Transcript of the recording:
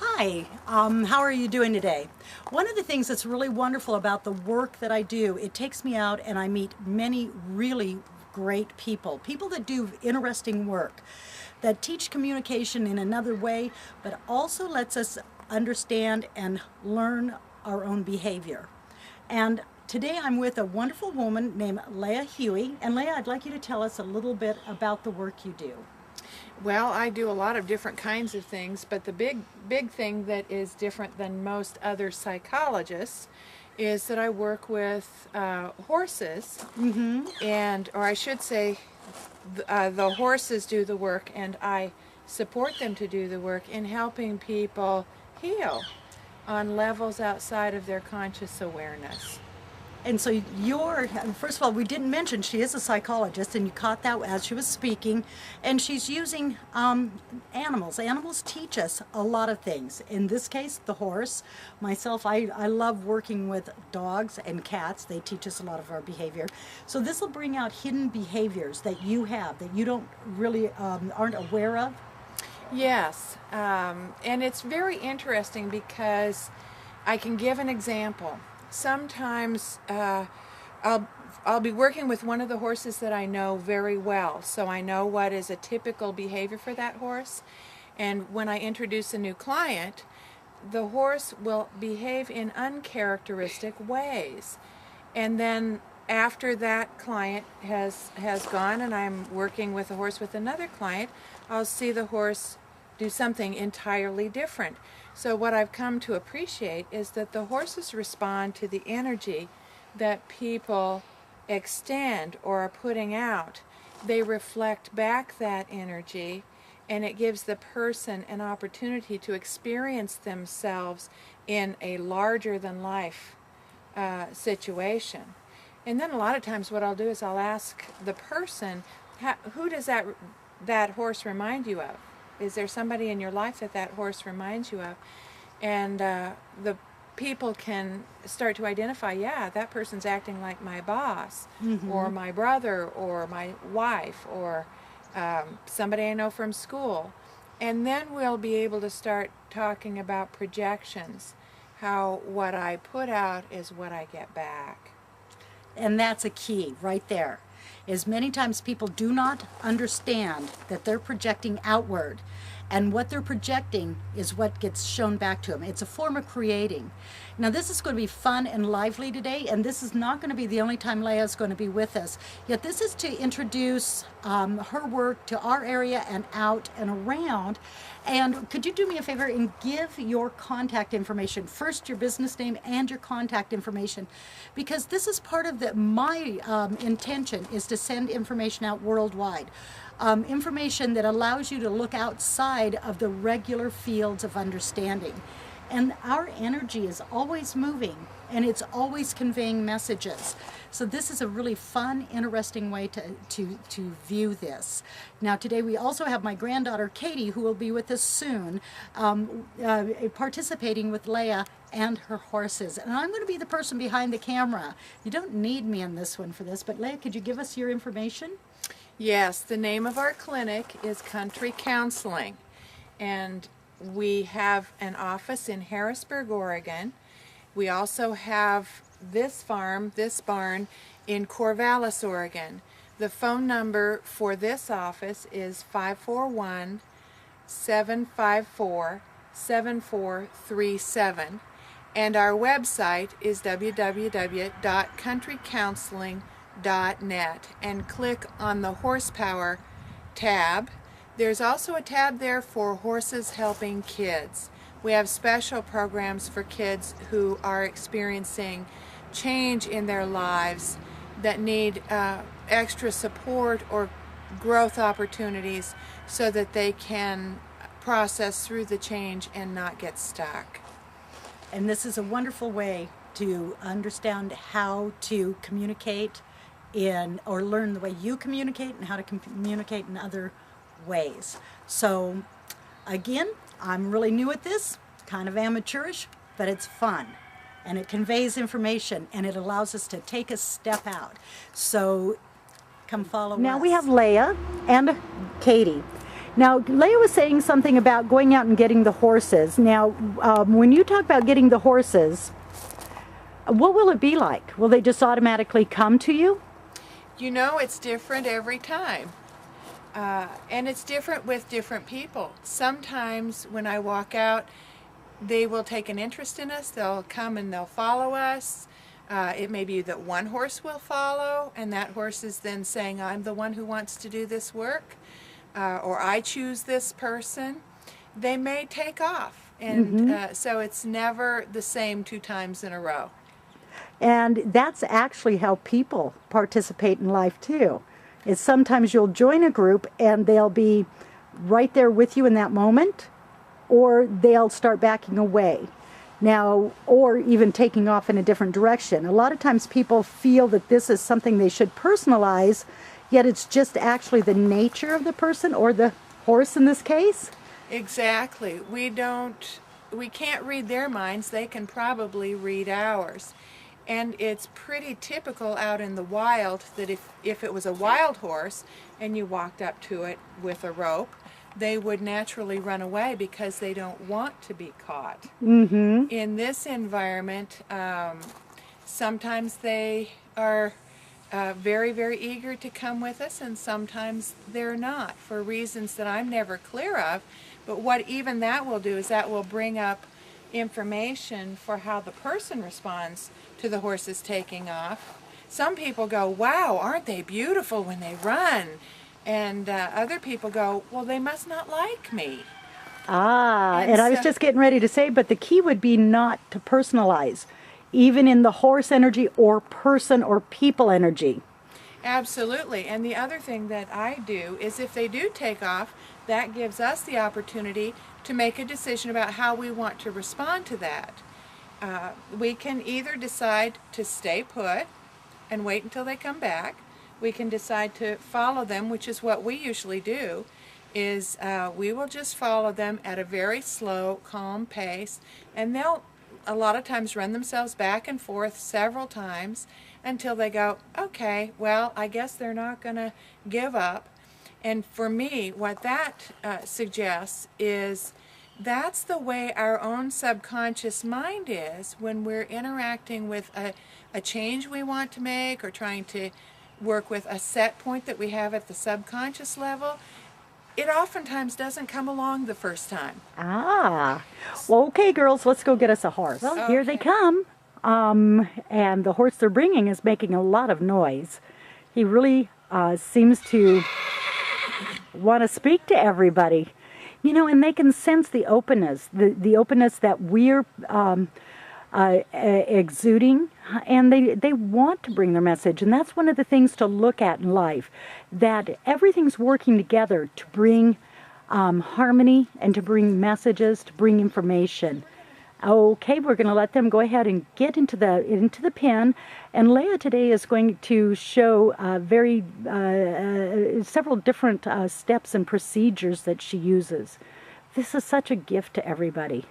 Hi, how are you doing today? One of the things that's really wonderful about the work that I do, it takes me out and I meet many really great people, people that do interesting work, that teach communication in another way, but also lets us understand and learn our own behavior. And today I'm with a wonderful woman named Leah Huey. And Leah, I'd like you to tell us a little bit about the work you do. Well, I do a lot of different kinds of things, but the big thing that is different than most other psychologists is that I work with horses, and or I should say, the horses do the work, and I support them to do the work in helping people heal on levels outside of their conscious awareness. And so first of all, we didn't mention she is a psychologist, and you caught that as she was speaking. And she's using animals. Animals teach us a lot of things. In this case, the horse. Myself, I love working with dogs and cats. They teach us a lot of our behavior. So this will bring out hidden behaviors that you have, that you don't really aren't aware of. Yes, and it's very interesting because I can give an example. Sometimes I'll be working with one of the horses that I know very well, so I know what is a typical behavior for that horse. And when I introduce a new client, the horse will behave in uncharacteristic ways. And then after that client has gone and I'm working with a horse with another client, I'll see the horse do something entirely different. So what I've come to appreciate is that the horses respond to the energy that people extend or are putting out. They reflect back that energy, and it gives the person an opportunity to experience themselves in a larger than life situation. And then a lot of times what I'll do is I'll ask the person, who does that horse remind you of? Is there somebody in your life that horse reminds you of? And the people can start to identify, yeah, that person's acting like my boss, or my brother, or my wife, or somebody I know from school. And then we'll be able to start talking about projections, how what I put out is what I get back. And that's a key right there. Is many times people do not understand that they're projecting outward, and what they're projecting is what gets shown back to them. It's a form of creating. Now this is going to be fun and lively today, and this is not going to be the only time Leah is going to be with us. Yet this is to introduce her work to our area and out and around. And could you do me a favor and give your contact information, first your business name and your contact information, because this is part of my intention is to send information out worldwide. Information that allows you to look outside of the regular fields of understanding. And our energy is always moving, and it's always conveying messages. So this is a really fun, interesting way to view this. Now today we also have my granddaughter Katie, who will be with us soon, participating with Leah and her horses. And I'm going to be the person behind the camera. You don't need me in this one for this, but Leah, could you give us your information? Yes, the name of our clinic is Country Counseling, and we have an office in Harrisburg, Oregon. We also have this barn in Corvallis, Oregon. The phone number for this office is 541-754-7437, and our website is www.countrycounseling.net, and click on the horsepower tab. There's also a tab there for horses helping kids. We have special programs for kids who are experiencing change in their lives that need extra support or growth opportunities so that they can process through the change and not get stuck. And this is a wonderful way to understand how to communicate or learn the way you communicate and how to communicate in other ways. So again, I'm really new at this, kind of amateurish, but it's fun. And it conveys information, and it allows us to take a step out. So come follow us. Now we have Leah and Katie. Now, Leah was saying something about going out and getting the horses. Now, when you talk about getting the horses, what will it be like? Will they just automatically come to you? You know, it's different every time. And it's different with different people. Sometimes when I walk out, they will take an interest in us. They'll come and they'll follow us. It may be that one horse will follow, and that horse is then saying, I'm the one who wants to do this work, or I choose this person. They may take off, and so it's never the same 2 times in a row. And that's actually how people participate in life too. Is sometimes you'll join a group and they'll be right there with you in that moment, or they'll start backing away. Now, or even taking off in a different direction. A lot of times people feel that this is something they should personalize, yet it's just actually the nature of the person, or the horse in this case. Exactly. We can't read their minds. They can probably read ours. And it's pretty typical out in the wild that if it was a wild horse and you walked up to it with a rope, they would naturally run away because they don't want to be caught. In this environment, sometimes they are very, very eager to come with us, and sometimes they're not, for reasons that I'm never clear of. But what even that will do is that will bring up information for how the person responds to the horses taking off. Some people go, wow, aren't they beautiful when they run? And other people go, well, they must not like me. And I was just getting ready to say, but the key would be not to personalize, even in the horse energy or person or people energy. Absolutely. And the other thing that I do is if they do take off, that gives us the opportunity to make a decision about how we want to respond to that. We can either decide to stay put and wait until they come back. We can decide to follow them, which is what we usually do, is we will just follow them at a very slow, calm pace, and they'll a lot of times run themselves back and forth several times until they go, okay, well, I guess they're not going to give up. And for me, what that suggests is that's the way our own subconscious mind is when we're interacting with a change we want to make, or trying to work with a set point that we have at the subconscious level. It oftentimes doesn't come along the first time. Well, okay, girls, let's go get us a horse. Well, here they come. And the horse they're bringing is making a lot of noise. He really seems to want to speak to everybody. You know, and they can sense the openness, the openness that we're exuding, and they want to bring their message. And that's one of the things to look at in life, that everything's working together to bring harmony and to bring messages, to bring information. Okay, we're going to let them go ahead and get into the pen, and Leah today is going to show several different steps and procedures that she uses. This is such a gift to everybody.